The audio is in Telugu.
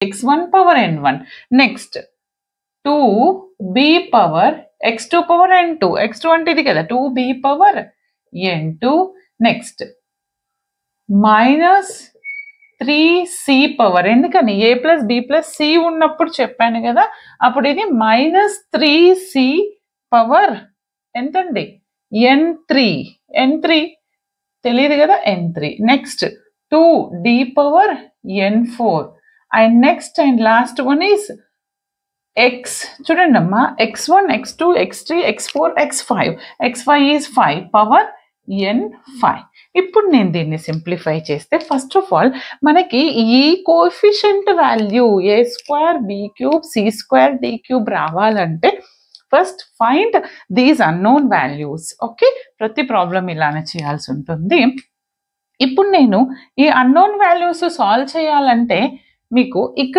x1 power n1. Next 2b power x2 power n2. x2 అంటే ఇది కదా 2b power n2. Next minus 3c power, ఎందుకని a plus b plus c ఉన్నప్పుడు చెప్పాను కదా, అప్పుడు ఇది minus 3c power ఎంతండి n3 తెలియదు కదా n3. Next 2d power n4 and next and last one is x. చూడండి అమ్మా, x1 x2 x3 x4 x5 is 5 power n5. ఇప్పుడు నేను దీన్ని సింప్లిఫై చేస్తే ఫస్ట్ ఆఫ్ ఆల్ మనకి ఈ కోఎఫిషియంట్ వాల్యూ a²b³ c²d³ రావాలంటే first find these unknown values. Okay, ప్రతి ప్రాబ్లం ఇలానే చేయాల్సి ఉంటుంది. ఇప్పుడు నేను ఈ అన్నోన్ వాల్యూస్ సాల్వ్ చేయాలంటే మీకు ఇక్కడ